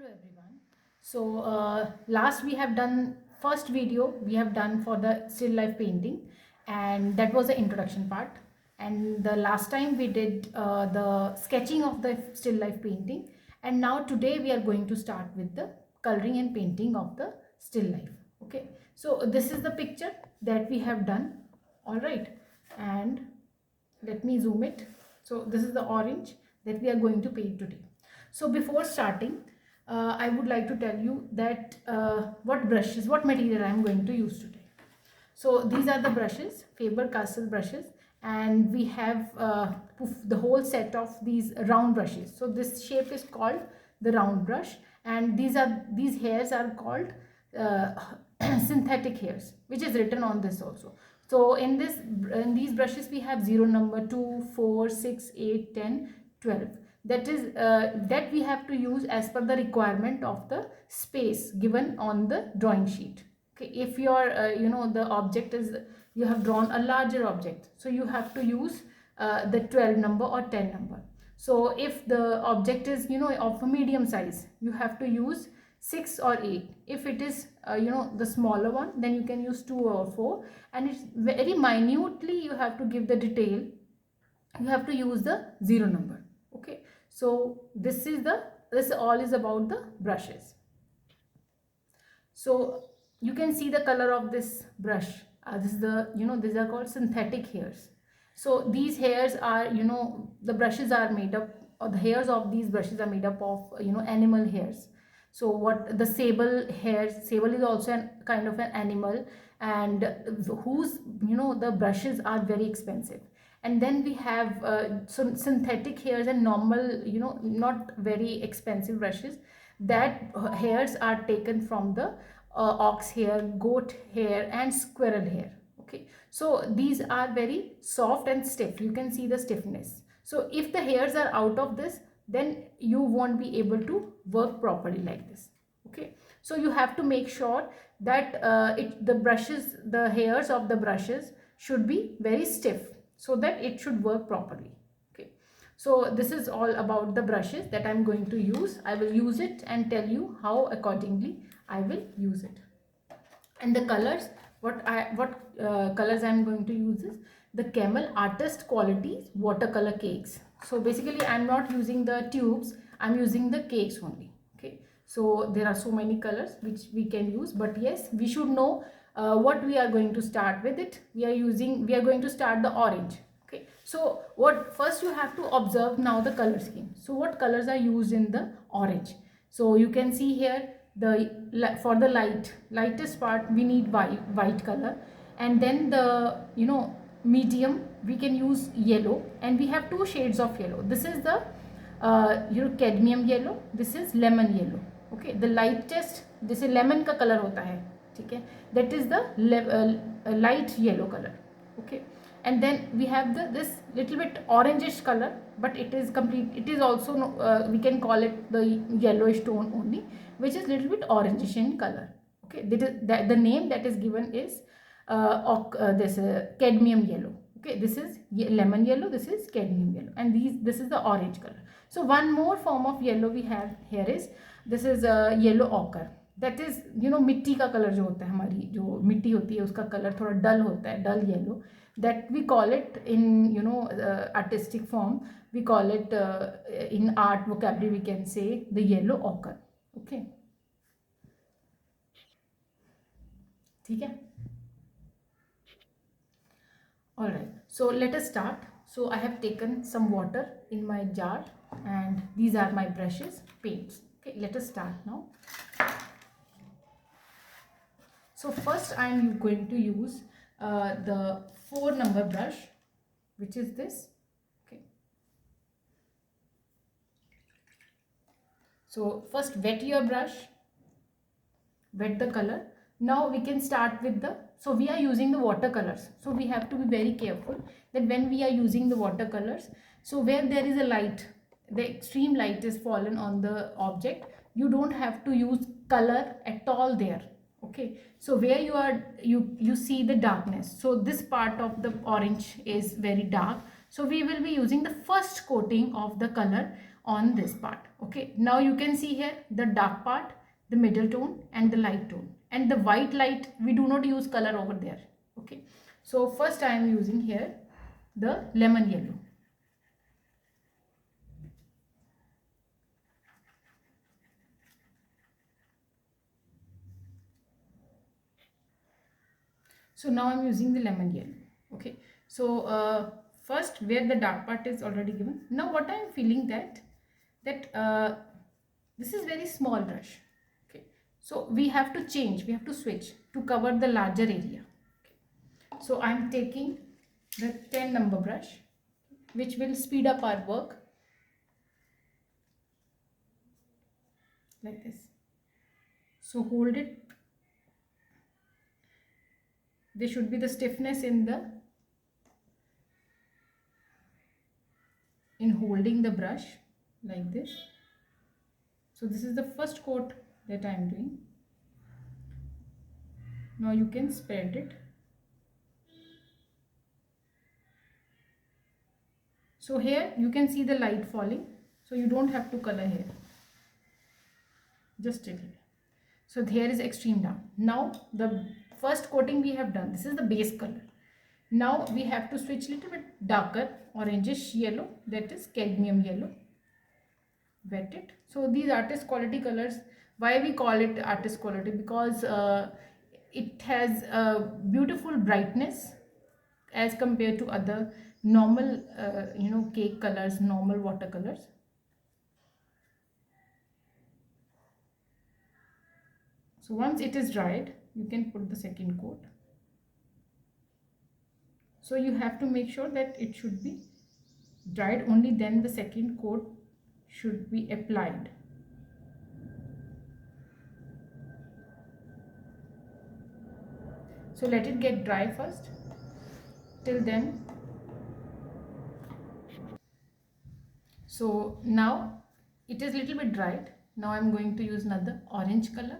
Hello everyone. So last we have done first video we have done for the still life painting, and that was the introduction part. And the last time we did the sketching of the still life painting, and now today we are going to start with the coloring and painting of the still life. Okay, so this is the picture that we have done. All right, and let me zoom it. So this is the orange that we are going to paint today. So before starting, I would like to tell you that what material I am going to use today. So these are the brushes, Faber-Castell brushes, and we have the whole set of these round brushes. So this shape is called the round brush, and these hairs are called uh, synthetic hairs, which is written on this also. So in these brushes we have 0 number, 2, 4, 6, 8, 10, 12. That is that we have to use as per the requirement of the space given on the drawing sheet. Okay, if your the object is, you have drawn a larger object, so you have to use the 12 number or 10 number. So if the object is of a medium size, you have to use 6 or 8. If it is the smaller one, then you can use 2 or 4, and it's very minutely you have to give the detail, you have to use the 0 number. Okay, so this all is about the brushes. So you can see the color of this brush. This is these are called synthetic hairs. So these hairs are, the brushes are made up, or the hairs of these brushes are made up of animal hairs. So what the sable hairs, sable is also a kind of an animal, and whose the brushes are very expensive. And then we have some synthetic hairs and normal, not very expensive brushes. That hairs are taken from the ox hair, goat hair, and squirrel hair. Okay, so these are very soft and stiff. You can see the stiffness. So if the hairs are out of this, then you won't be able to work properly like this. Okay, so you have to make sure that the hairs of the brushes should be very stiff, so that it should work properly. Okay, so this is all about the brushes that I'm going to use. I will use it and tell you how accordingly I will use it. And the colors, what colors I'm going to use is the Camel Artist Qualities watercolor cakes. So basically I'm not using the tubes, I'm using the cakes only. Okay, so there are so many colors which we can use, but yes, we should know what we are going to start with it. We are going to start the orange. Okay, so what first you have to observe now the color scheme. So what colors are used in the orange? So you can see here, for the lightest part we need white color, and then the medium we can use yellow, and we have two shades of yellow. This is the cadmium yellow, this is lemon yellow. Okay, the lightest, this is lemon ka color hota hai, theek hai, that is the light yellow color. Okay, and then we have this little bit orangish color, but it is complete, it is also we can call it the yellowish tone only, which is little bit orangish in color. Okay, the name that is given is this cadmium yellow. Okay, this is lemon yellow, this is cadmium yellow, and this is the orange color. So one more form of yellow we have here is, this is yellow ochre. That is मिट्टी का colour जो होता है, हमारी जो मिट्टी होती है उसका कलर थोड़ा डल होता है, dull yellow. That we call it in artistic form, we call it in art vocabulary we can say the yellow ochre. Okay, ठीक है. All right, so let us start. So I have taken some water in my jar, and these are my brushes, paints. Okay, let us start now. So first I am going to use the 4 number brush, which is this. Okay, so first wet your brush, wet the color. Now we can start with the, so we are using the watercolors, so we have to be very careful that when we are using the watercolors, so where there is a light, the extreme light is fallen on the object, you don't have to use color at all there. Okay, so where you see the darkness, so this part of the orange is very dark, so we will be using the first coating of the color on this part. Okay, now you can see here the dark part, the middle tone and the light tone, and the white light we do not use color over there. Okay, so first I am using here the lemon yellow. So now I'm using the lemon yellow. Okay, so first where the dark part is already given, now what I'm feeling that this is very small brush. Okay, so we have to change, we have to switch to cover the larger area. Okay. So I'm taking the 10 number brush, which will speed up our work, like this. So hold it, there should be the stiffness in holding the brush like this. So this is the first coat that I am doing. Now you can spread it. So here you can see the light falling, so you don't have to color here, just a little. So here is extreme down. Now the first coating we have done, this is the base color. Now we have to switch little bit darker orangish yellow, that is cadmium yellow. Wet it. So these artist quality colors, why we call it artist quality? Because it has a beautiful brightness as compared to other normal cake colors, normal watercolors. So once it is dried, you can put the second coat. So you have to make sure that it should be dried, only then the second coat should be applied. So let it get dry first. Till then, so now it is little bit dried. Now I'm going to use another orange color.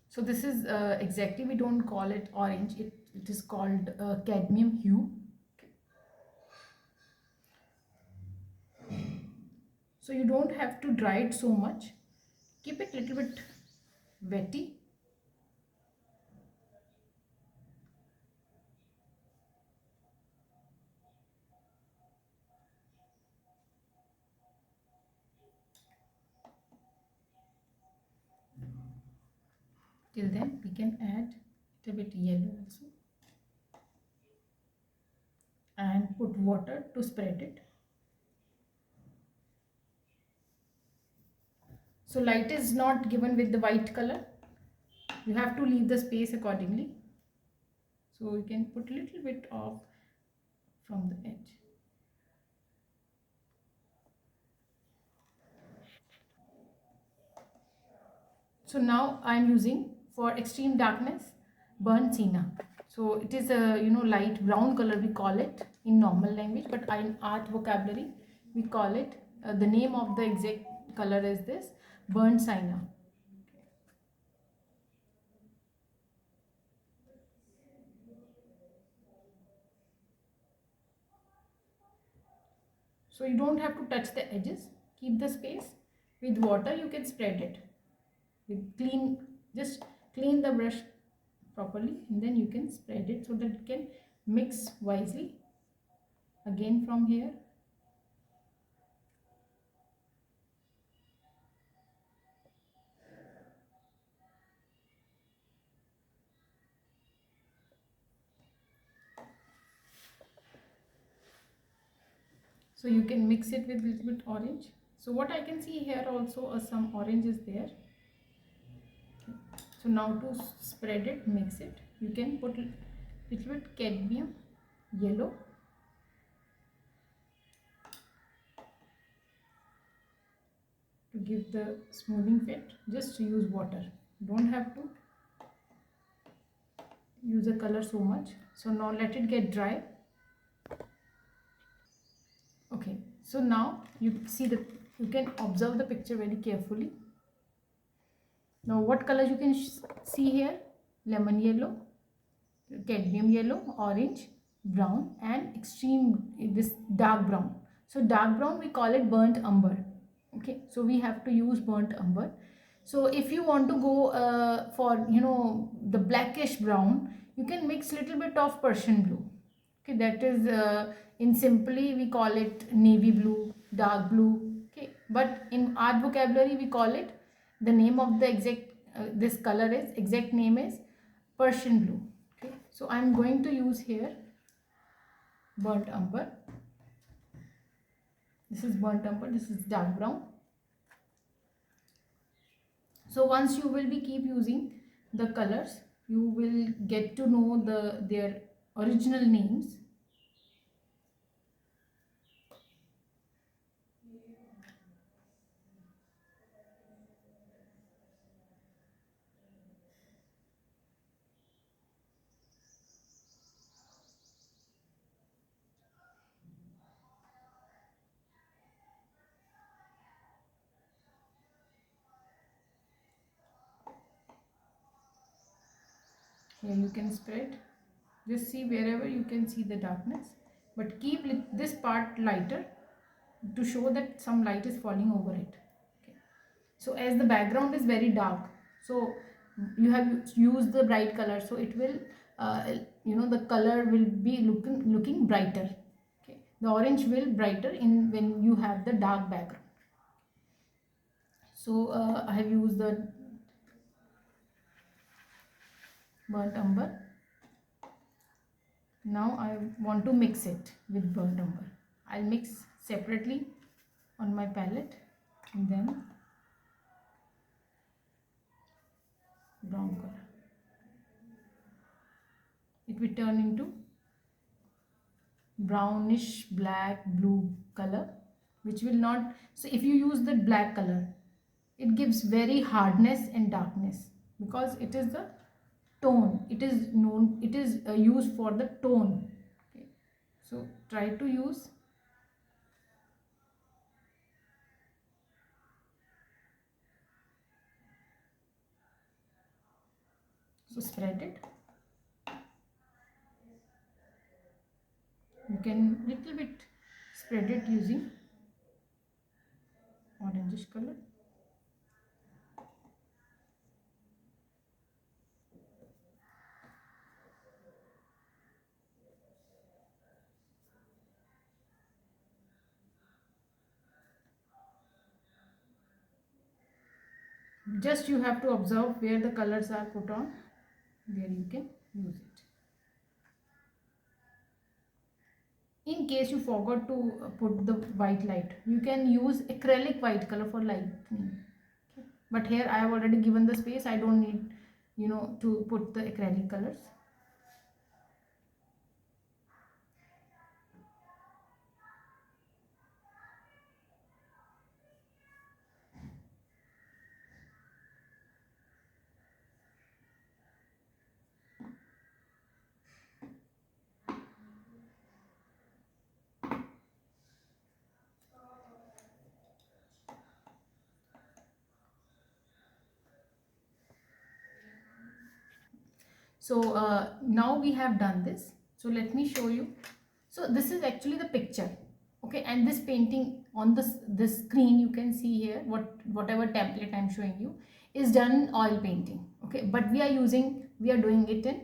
So this is exactly, we don't call it orange, it is called cadmium hue. So you don't have to dry it so much, keep it little bit wetty. Till then we can add a bit yellow also and put water to spread it. So light is not given with the white color, you have to leave the space accordingly. So you can put a little bit off from the edge. So now I am using for extreme darkness burnt sienna. So it is a light brown color we call it in normal language, but in art vocabulary we call it the name of the exact color is this burnt sienna. So you don't have to touch the edges, keep the space. With water you can spread it with just clean the brush properly, and then you can spread it so that it can mix wisely. Again from here, so you can mix it with little bit orange. So what I can see here also some orange is there. So now to spread it, mix it, you can put little bit cadmium yellow. To give the smoothing fit, just use water, don't have to use the color so much. So now let it get dry. Okay, so now you see that you can observe the picture very carefully. Now what color you can see here? Lemon yellow. cadmium yellow, orange, brown, and extreme this dark brown. So dark brown we call it burnt umber. Okay, so we have to use burnt umber. So if you want to go for the blackish brown, you can mix little bit of Persian blue. Okay, that is in simply we call it navy blue, dark blue. Okay, but in art vocabulary we call it, the name of the exact this color is, exact name is Persian blue. Okay, so I'm going to use here burnt umber. This is burnt umber, this is dark brown. So once you will be keep using the colors, you will get to know their original names. Here you can spread, just see wherever you can see the darkness, but keep this part lighter to show that some light is falling over it. Okay. So as the background is very dark, so you have used the bright color, so it will the color will be looking brighter. Okay, the orange will brighter in when you have the dark background. So I have used the burnt umber. Now I want to mix it with burnt umber. I'll mix separately on my palette, and then brown color. It will turn into brownish black blue color, which will not, so if you use the black color, it gives very hardness and darkness, because it is the tone, it is known, it is used for the tone. Okay, so try to use. So spread it. You can little bit spread it using orangish color. Just you have to observe where the colors are put on, there you can use it. In case you forgot to put the white light, you can use acrylic white color for lightning. Okay. But here I have already given the space, I don't need to put the acrylic colors. So now we have done this, so let me show you. So this is actually the picture. Okay, and this painting on this screen, you can see here whatever template I'm showing you is done in oil painting. Okay, but we are doing it in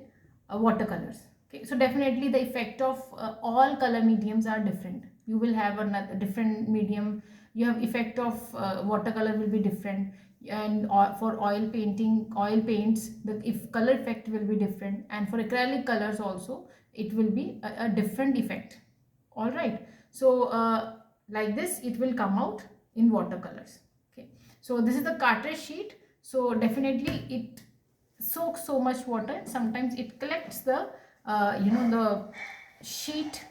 watercolors. Okay, so definitely the effect of all color mediums are different. You will have another different medium, you have effect of watercolor will be different, and for oil painting, oil paints, the if color effect will be different, and for acrylic colors also it will be a different effect. All right, so like this it will come out in watercolors. Okay, so this is the cartridge sheet, so definitely it soaks so much water, and sometimes it collects the the sheet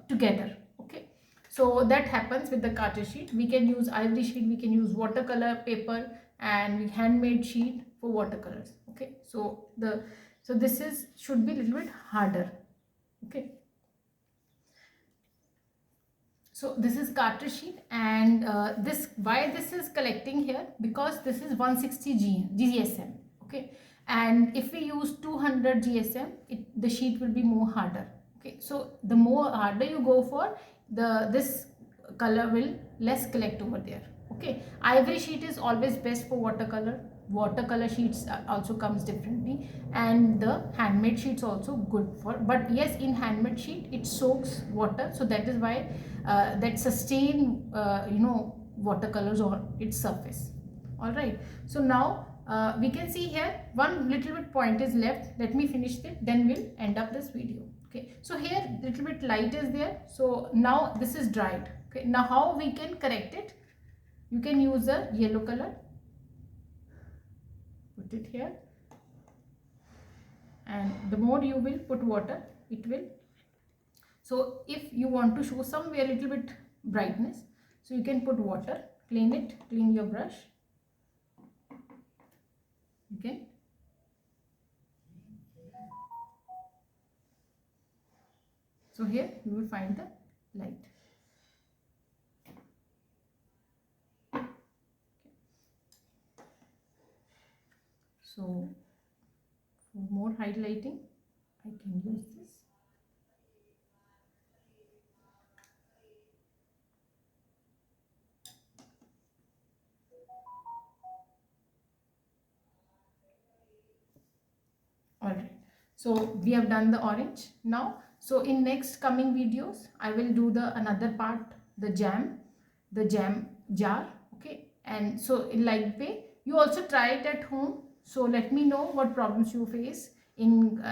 together. Okay, so that happens with the cartridge sheet. We can use ivory sheet, we can use watercolor paper, and handmade sheet for watercolors. Okay, so this is should be a little bit harder. Okay, so this is cartridge sheet, and this why this is collecting here, because this is 160 GSM. Okay, And if we use 200 GSM, the sheet will be more harder. Okay, so the more harder you go for, this color will less collect over there. Okay, ivory sheet is always best for watercolor. Watercolor sheets also comes differently, and the handmade sheets also good for, but yes, in handmade sheet it soaks water, so that is why that sustain watercolors on its surface. All right, so now we can see here one little bit point is left. Let me finish it, then we'll end up this video. Okay, so here little bit light is there, so now this is dried. Okay, now how we can correct it? You can use a yellow color, put it here, and the more you will put water, it will. So if you want to show somewhere a little bit brightness, so you can put water, clean your brush. You can. So here you will find the light. So for more highlighting, I can use this. Alright, so we have done the orange now. So in next coming videos, I will do the another part, the jam jar. Okay, and so in like way, you also try it at home. So let me know what problems you face. In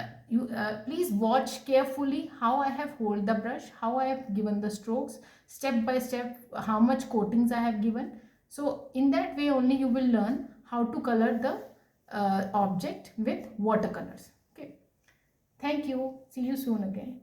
please watch carefully how I have hold the brush, how I have given the strokes, step by step, how much coatings I have given. So in that way only you will learn how to color the object with watercolors. Okay, thank you, see you soon again.